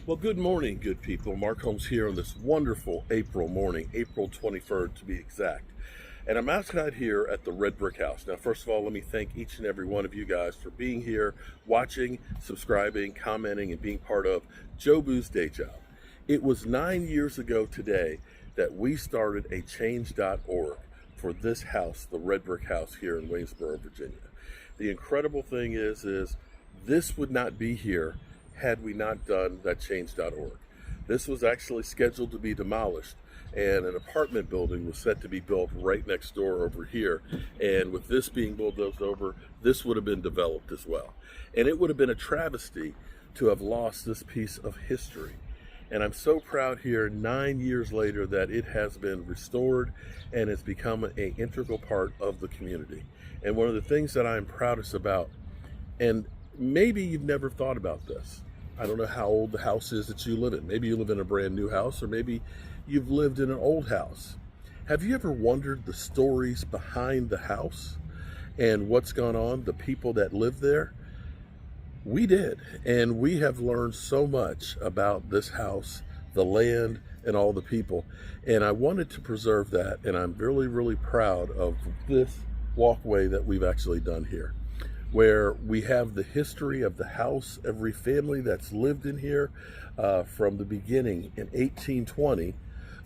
Well, good morning, good people. Mark Holmes here on this wonderful April morning, April 23rd to be exact. And I'm outside here at the Red Brick House. Now, first of all, let me thank each and every one of you guys for being here, watching, subscribing, commenting, and being part of Jobu's Day Job. It was 9 years ago today that we started a change.org for this house, the Red Brick House here in Waynesboro, Virginia. The incredible thing is this would not be here had we not done that change.org. This was actually scheduled to be demolished, and an apartment building was set to be built right next door over here. And with this being bulldozed over, this would have been developed as well. And it would have been a travesty to have lost this piece of history. And I'm so proud here 9 years later that it has been restored and has become an integral part of the community. And one of the things that I'm proudest about, and maybe you've never thought about this. I don't know how old the house is that you live in. Maybe you live in a brand new house, or maybe you've lived in an old house. Have you ever wondered the stories behind the house and what's gone on, the people that live there? We did, and we have learned so much about this house, the land, and all the people. And I wanted to preserve that, and I'm really, really proud of this walkway that we've actually done here, where we have the history of the house, every family that's lived in here from the beginning in 1820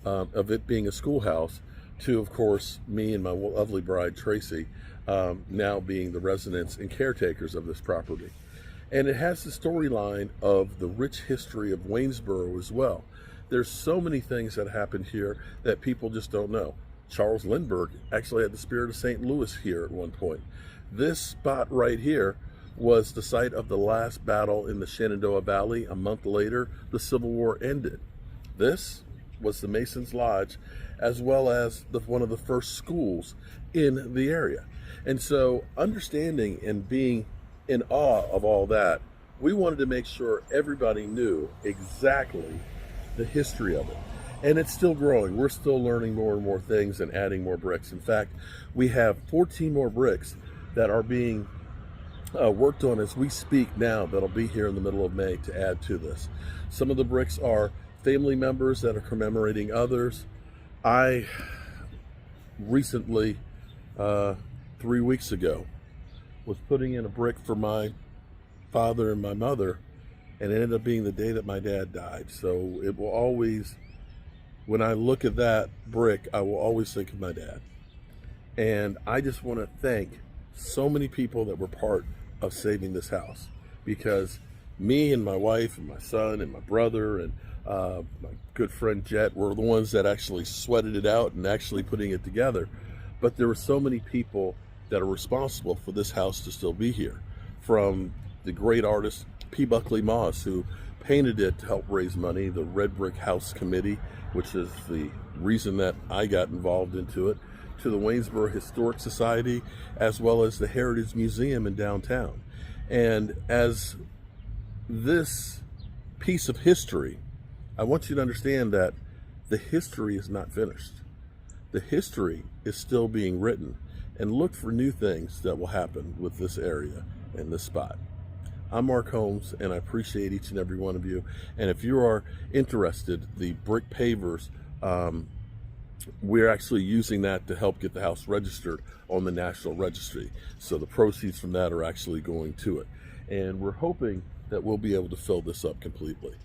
of it being a schoolhouse to, of course, me and my lovely bride, Tracy, now being the residents and caretakers of this property. And it has the storyline of the rich history of Waynesboro as well. There's so many things that happened here that people just don't know. Charles Lindbergh actually had the Spirit of St. Louis here at one point. This spot right here was the site of the last battle in the Shenandoah Valley. A month later, the Civil War ended. This was the Masons Lodge, as well as one of the first schools in the area. And so understanding and being in awe of all that, we wanted to make sure everybody knew exactly the history of it. And it's still growing. We're still learning more and more things and adding more bricks. In fact, we have 14 more bricks that are being worked on as we speak now, that'll be here in the middle of May to add to this. Some of the bricks are family members that are commemorating others. I recently, 3 weeks ago, was putting in a brick for my father and my mother, and it ended up being the day that my dad died. So it will always, when I look at that brick, I will always think of my dad. And I just want to thank so many people that were part of saving this house, because me and my wife and my son and my brother and my good friend Jet were the ones that actually sweated it out and actually putting it together. But there were so many people that are responsible for this house to still be here, from the great artist P. Buckley Moss, who painted it to help raise money, the Red Brick House Committee, which is the reason that I got involved into it, to the Waynesboro Historic Society, as well as the Heritage Museum in downtown. And as this piece of history, I want you to understand that the history is not finished. The history is still being written, and look for new things that will happen with this area and this spot. I'm Mark Holmes, and I appreciate each and every one of you. And if you are interested, the brick pavers, we're actually using that to help get the house registered on the National Registry. So the proceeds from that are actually going to it. And we're hoping that we'll be able to fill this up completely.